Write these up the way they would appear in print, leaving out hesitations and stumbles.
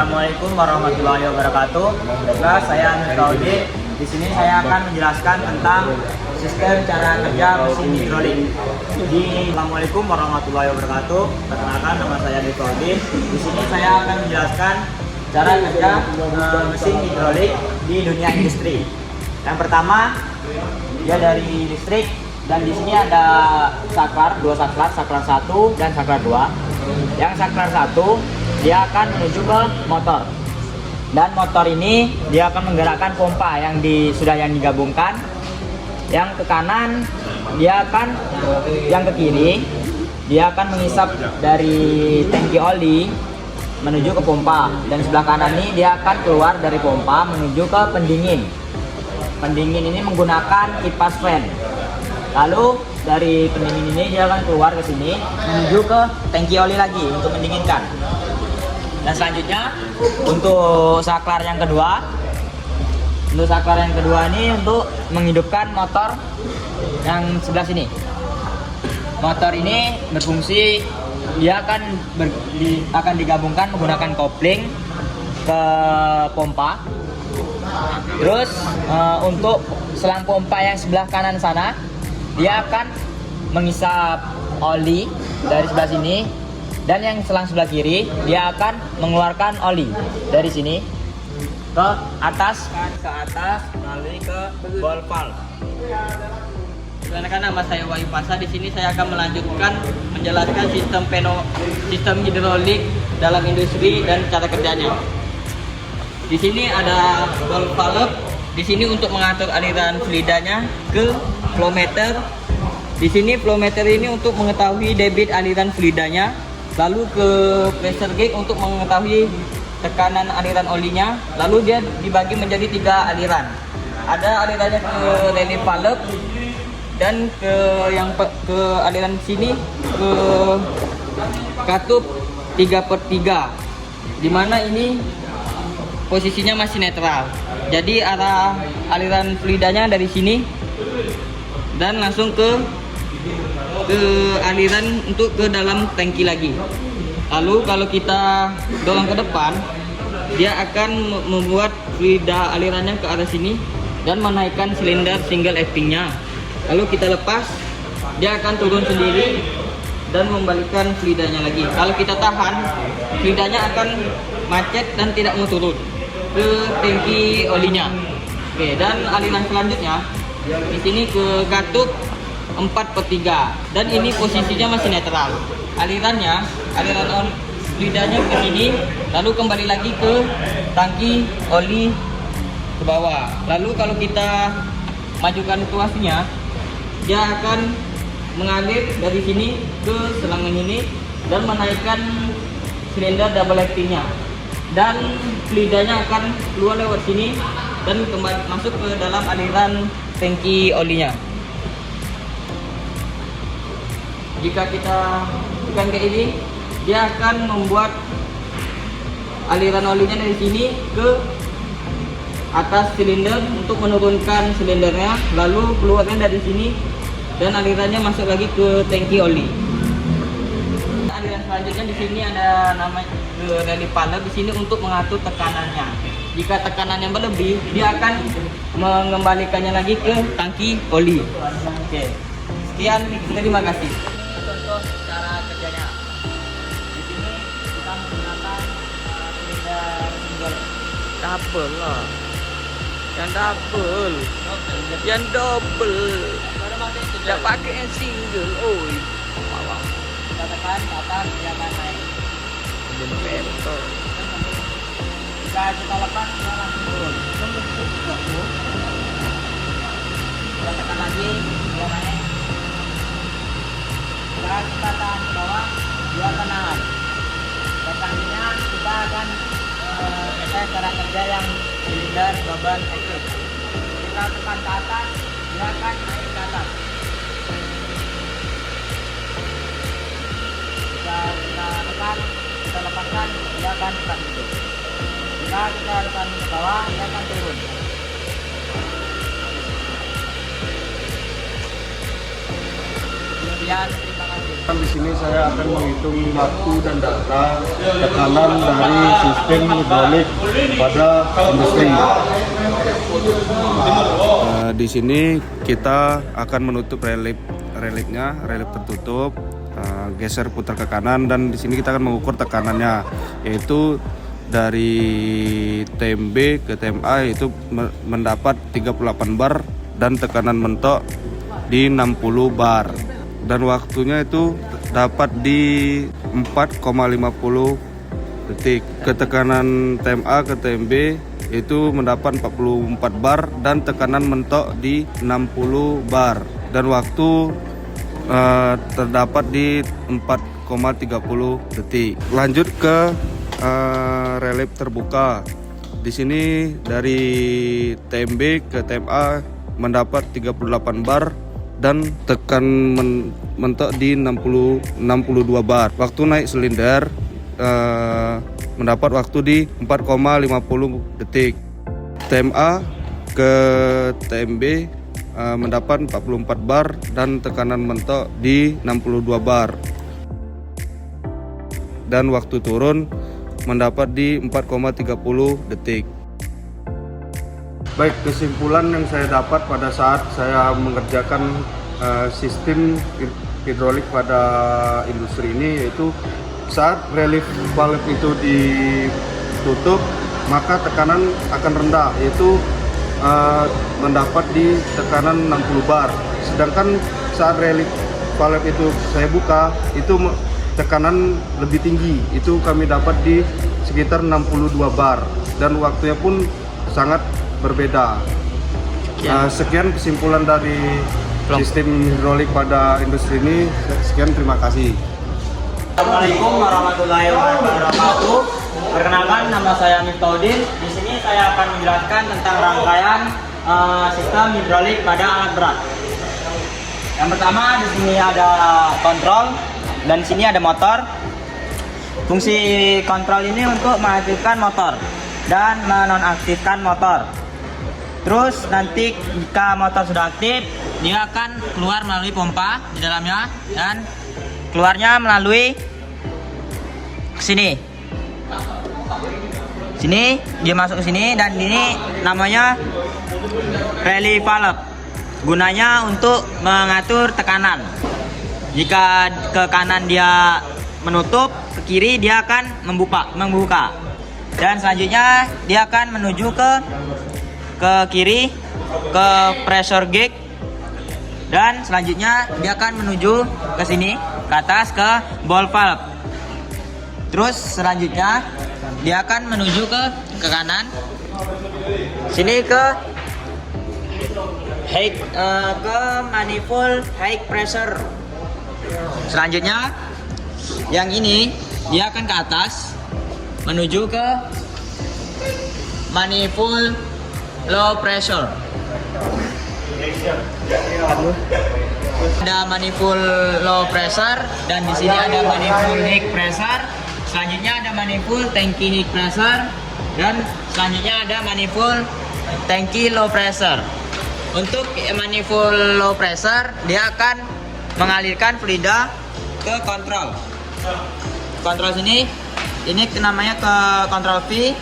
Assalamualaikum warahmatullahi wabarakatuh. Baiklah, saya Amir Kaudi. Di sini saya akan menjelaskan tentang sistem cara kerja mesin hidrolik. Assalamualaikum warahmatullahi wabarakatuh. Perkenalkan, nama saya Amir Kaudi. Di sini saya akan menjelaskan cara kerja mesin hidrolik di dunia industri. Yang pertama, dia dari listrik, dan di sini ada saklar, dua saklar, saklar 1 dan saklar 2. Yang saklar 1 dia akan menuju ke motor, dan motor ini dia akan menggerakkan pompa yang sudah digabungkan. Yang ke kanan dia akan, yang ke kiri dia akan mengisap dari tangki oli menuju ke pompa, dan sebelah kanan ini dia akan keluar dari pompa menuju ke pendingin. Pendingin ini menggunakan kipas fan. Lalu dari pendingin ini dia akan keluar ke sini menuju ke tangki oli lagi untuk mendinginkan. Dan selanjutnya untuk saklar yang kedua, ini untuk menghidupkan motor yang sebelah sini. Motor ini berfungsi, dia akan digabungkan menggunakan kopling ke pompa. Terus untuk selang pompa yang sebelah kanan sana, dia akan mengisap oli dari sebelah sini, dan yang selang sebelah kiri dia akan mengeluarkan oli dari sini ke atas melalui ke ball valve. Perkenalkan, nama saya Wahyu Pasha. Di sini saya akan melanjutkan menjelaskan sistem hidrolik dalam industri dan cara kerjanya. Di sini ada ball valve. Di sini untuk mengatur aliran fluidanya ke flow meter. Di sini flow meter ini untuk mengetahui debit aliran fluidanya. Lalu ke pressure gauge untuk mengetahui tekanan aliran olinya. Lalu dia dibagi menjadi 3 aliran. Ada alirannya ke relief valve, dan ke aliran sini ke katup 3/3, dimana ini posisinya masih netral. Jadi arah aliran fluidanya dari sini dan langsung ke aliran untuk ke dalam tangki lagi. Lalu kalau kita dorong ke depan, dia akan membuat fluida alirannya ke arah sini dan menaikkan silinder single actingnya. Lalu kita lepas, dia akan turun sendiri dan membalikkan fluidanya lagi. Kalau kita tahan, fluidanya akan macet dan tidak mau turun ke tangki olinya. Oke, dan aliran selanjutnya di sini ke katup 4/3, dan ini posisinya masih netral. Aliran fluidanya ke sini, lalu kembali lagi ke tangki oli ke bawah. Lalu kalau kita majukan tuasnya, dia akan mengalir dari sini ke selang ini dan menaikkan silinder double actingnya, dan fluidanya akan keluar lewat sini dan kembali masuk ke dalam aliran tangki olinya. Jika kita tekan ke ini, dia akan membuat aliran olinya dari sini ke atas silinder untuk menurunkan silindernya, lalu keluarnya dari sini dan alirannya masuk lagi ke tangki oli. Aliran selanjutnya di sini ada namanya relief valve. Di sini untuk mengatur tekanannya. Jika tekanannya berlebih, dia akan mengembalikannya lagi ke tangki oli. Oke. Sekian, terima kasih. Contoh cara kerjanya. Di sini kita menggunakan silinder single. Double lah. Yang double. Yang double. Tidak pakai yang single. Oi. Kita tekan ke atas, dia akan naik. Bentor. Jika kita lepas, dia langsung turun. Kita tekan lagi, dia naik. Jika kita tahan ke bawah, dia akan naik. Dan selanjutnya kita akan tes cara kerja yang silinder double acting. Kita tekan ke atas, dia akan naik ke atas. Jika kita tekan, kita lepaskan, dia akan tekan gitu. Jika kita tekan ke bawah, dia akan turun. Kemudian terima kasih. Di sini saya akan menghitung waktu dan data tekanan dari sistem hidrolik pada industri. Di sini kita akan menutup relif tertutup, geser putar ke kanan, dan di sini kita akan mengukur tekanannya, yaitu dari TMB ke TMA itu mendapat 38 bar dan tekanan mentok di 60 bar, dan waktunya itu dapat di 4,50 detik. Ketekanan TMA ke TMB itu mendapat 44 bar dan tekanan mentok di 60 bar, dan waktu terdapat di 4,30 detik. Lanjut ke relif terbuka. Di sini dari TMB ke TMA mendapat 38 bar dan tekan mentok di 62 bar. Waktu naik silinder mendapat waktu di 4,50 detik. TMA ke TMB mendapat 44 bar dan tekanan mentok di 62 bar. Dan waktu turun mendapat di 4,30 detik. Baik, kesimpulan yang saya dapat pada saat saya mengerjakan sistem hidrolik pada industri ini, yaitu saat relief valve itu ditutup, maka tekanan akan rendah, yaitu mendapat di tekanan 60 bar. Sedangkan saat relief valve itu saya buka, itu tekanan lebih tinggi, itu kami dapat di sekitar 62 bar, dan waktunya pun sangat berbeda. Sekian kesimpulan dari sistem hidrolik pada industri ini. Sekian, terima kasih. Assalamualaikum warahmatullahi wabarakatuh. Perkenalkan, nama saya Miftahudin. Di sini saya akan menjelaskan tentang rangkaian sistem hidrolik pada alat berat. Yang pertama, di sini ada kontrol dan di sini ada motor. Fungsi kontrol ini untuk mengaktifkan motor dan menonaktifkan motor. Terus nanti jika motor sudah aktif, dia akan keluar melalui pompa di dalamnya dan keluarnya melalui sini. Sini dia masuk ke sini, dan ini namanya relief valve. Gunanya untuk mengatur tekanan. Jika ke kanan dia menutup, ke kiri dia akan membuka. Dan selanjutnya dia akan menuju ke kiri ke pressure gauge, dan selanjutnya dia akan menuju ke sini ke atas ke ball valve. Terus selanjutnya dia akan menuju ke kanan sini ke manifold high pressure. Selanjutnya yang ini dia akan ke atas menuju ke manifold low pressure. Ada manifold low pressure, dan di sini ada manifold high pressure. Selanjutnya ada manifold tangki high pressure, dan selanjutnya ada manifold tangki low pressure. Untuk manifold low pressure, dia akan mengalirkan fluida ke kontrol. Kontrol sini, ini namanya ke kontrol V.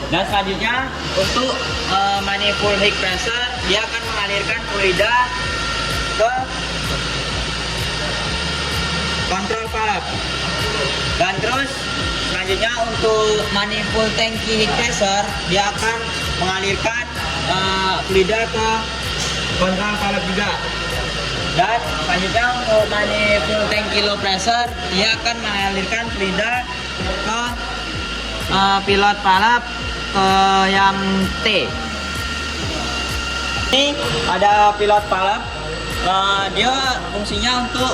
Dan selanjutnya untuk manifold high pressure, dia akan mengalirkan fluida ke kontrol valve. Dan terus selanjutnya untuk manifold tangki high pressure, dia akan mengalirkan fluida ke kontrol valve juga. Dan selanjutnya untuk manifold tangki low pressure, dia akan mengalirkan fluida ke pilot valve yang T. Ini ada pilot valve. Dia fungsinya untuk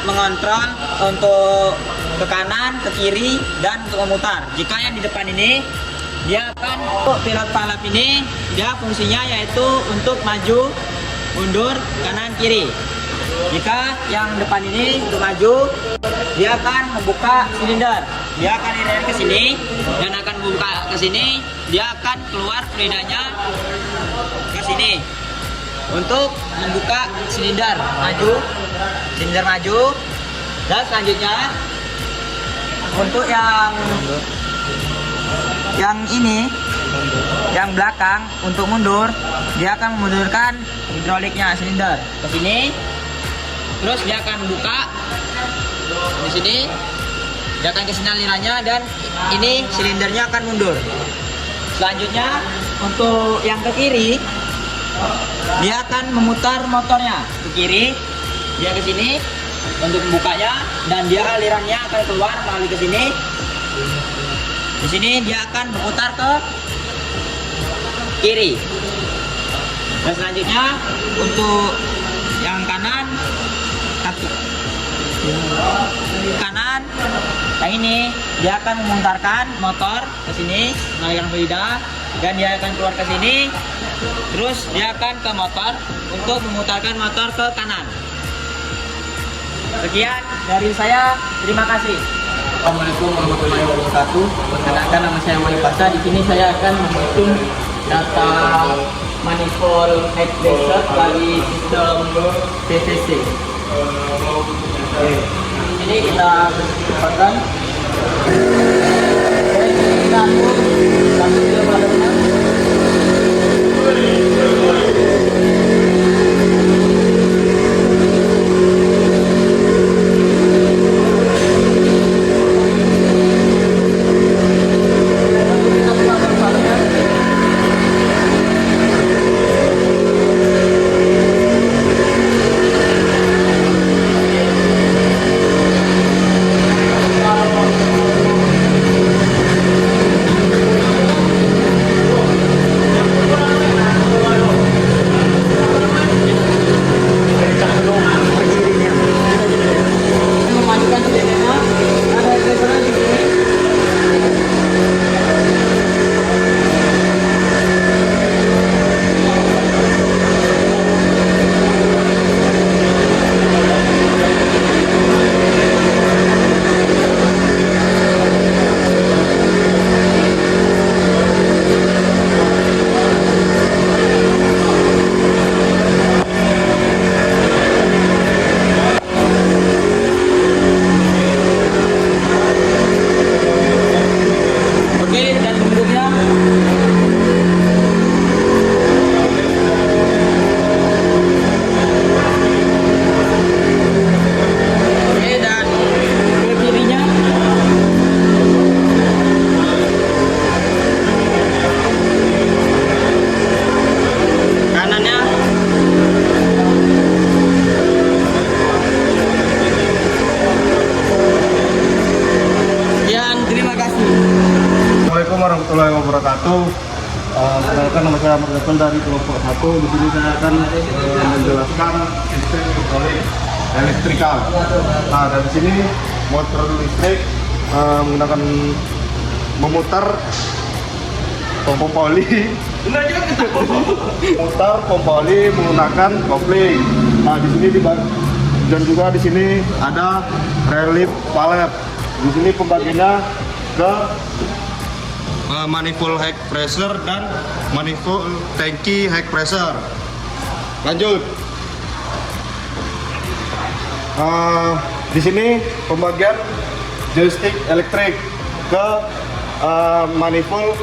mengontrol untuk ke kanan, ke kiri, dan untuk memutar. Jika yang di depan ini, dia akan untuk pilot valve ini, dia fungsinya yaitu untuk maju, mundur, kanan, kiri. Jika yang depan ini untuk maju, dia akan membuka silinder. Dia akan lihat ke sini dan akan buka ke sini. Dia akan keluar fluidanya ke sini. untuk membuka silinder maju, dan selanjutnya untuk yang ini, yang belakang untuk mundur, dia akan memundurkan hidroliknya silinder ke sini, terus dia akan buka di sini, dia akan kesini alirannya, dan ini silindernya akan mundur. Selanjutnya untuk yang ke kiri, dia akan memutar motornya ke kiri, dia ke sini untuk membukanya, dan dia alirannya akan keluar melalui ke sini. Di sini dia akan berputar ke kiri. Dan selanjutnya untuk yang kanan, yang ini dia akan memutarkan motor ke sini mengalirkan fluida, dan dia akan keluar ke sini, terus dia akan ke motor untuk memutarkan motor ke kanan. Sekian dari saya, terima kasih. Assalamualaikum warahmatullahi wabarakatuh. Perkenalkan, nama saya Wali Pasha. Di sini saya akan menghitung data manifold head pressure bagi sistem PCC. Ini kita kesempatan. Kita atur satu kilometernya. warahmatullahi wabarakatuh. Perkenalkan, nama saya Ahmad dari kelompok 1. Di sini saya akan menjelaskan sistem hidrolik elektrikal. Nah, dari sini motor listrik menggunakan memutar pompa oli, memutar pompa oli menggunakan kopling. Nah, di sini dan juga di sini ada relief valve. Di sini pembagiannya ke manifold high pressure dan manifold tangki high pressure. Lanjut. Di sini pembagian joystick elektrik ke manifold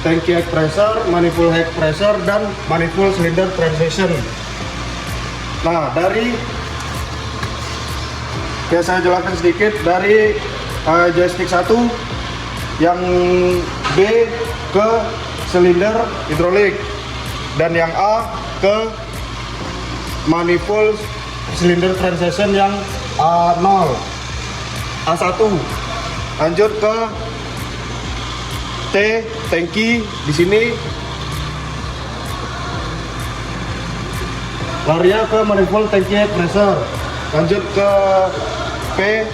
tangki high pressure, manifold high pressure, dan manifold cylinder transition. Nah, saya jelaskan sedikit dari joystick 1 yang B ke silinder hidrolik, dan yang A ke manifold cylinder transition yang A0, A1. Lanjut ke T tangki. Di sini larinya ke manifold tangki high pressure. Lanjut ke P,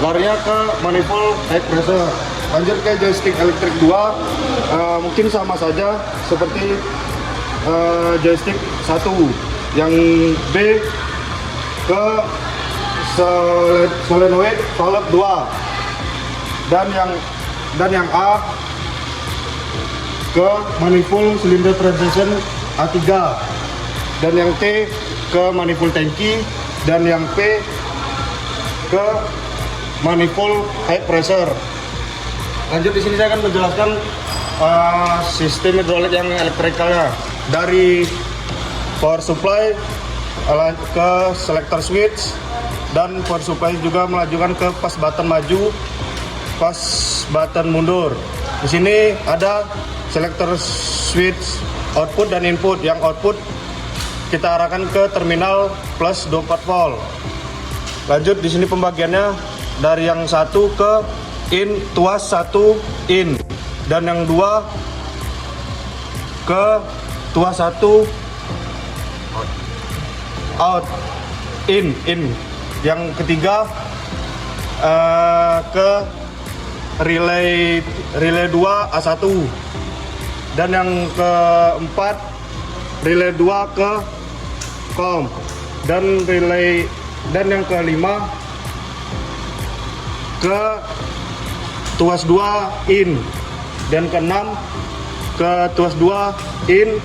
larinya ke manifold high pressure. Lanjut ke joystick elektrik 2, mungkin sama saja seperti joystick 1. Yang B ke solenoid valve 2, dan yang A ke manifold cylinder transition A3, dan yang T ke manifold tangki, dan yang P ke manifold high pressure. Lanjut, di sini saya akan menjelaskan sistem hidrolik yang elektrikalnya, dari power supply ke selector switch, dan power supply juga melajukan ke pas button maju, pas button mundur. Di sini ada selector switch output dan input. Yang output kita arahkan ke terminal plus 24 volt. Lanjut, di sini pembagiannya dari yang satu ke in, tuas satu in, dan yang dua ke tuas satu out, in. Yang ketiga ke relay 2 A1, dan yang keempat relay 2 ke COM, dan yang kelima ke tuas 2 in, dan keenam ke tuas 2 in,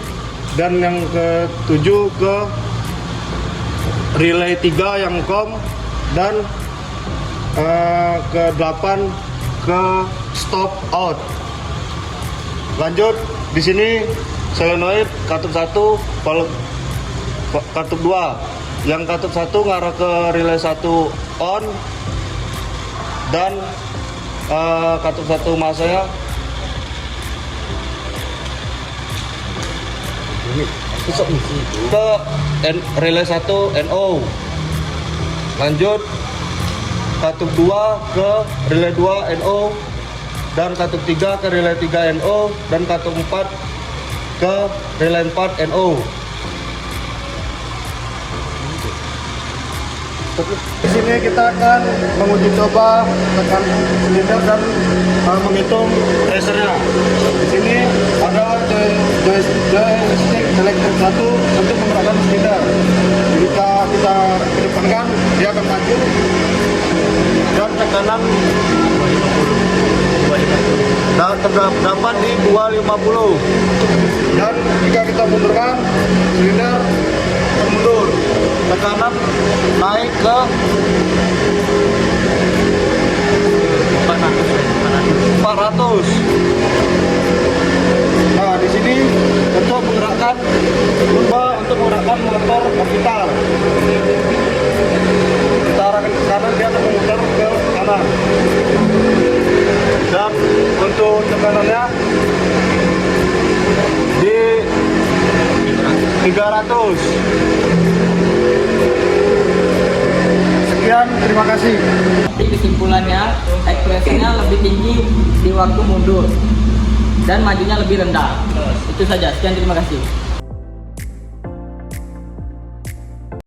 dan yang ketujuh ke relay 3 yang COM, dan ke-8 ke stop out. Lanjut, di sini solenoid katup 1, katup 2. Yang katup 1 ngarah ke relay 1 on, dan katup 1 masanya ke relay 1 NO. Lanjut, katup 2 ke relay 2 NO, dan katup 3 ke relay 3 NO, dan katup 4 ke relay 4 NO. Di sini kita akan menguji coba tekan silinder dan menghitung tracernya. Di sini ada joystick selector 1 untuk menggerakkan silinder. Jika kita kedepankan, dia akan maju, dan tekanan terdapat di 250. Dan jika kita mundurkan, silinder mundur, tekanan naik ke 400. Nah, di sini untuk menggerakkan motor orbital, kita arahkan ke kanan, dia akan memutar ke kanan. Dan untuk tekanannya di 300. Sekian, terima kasih. Kesimpulannya, ekspresinya lebih tinggi di waktu mundur dan majunya lebih rendah. Itu saja. Sekian, terima kasih.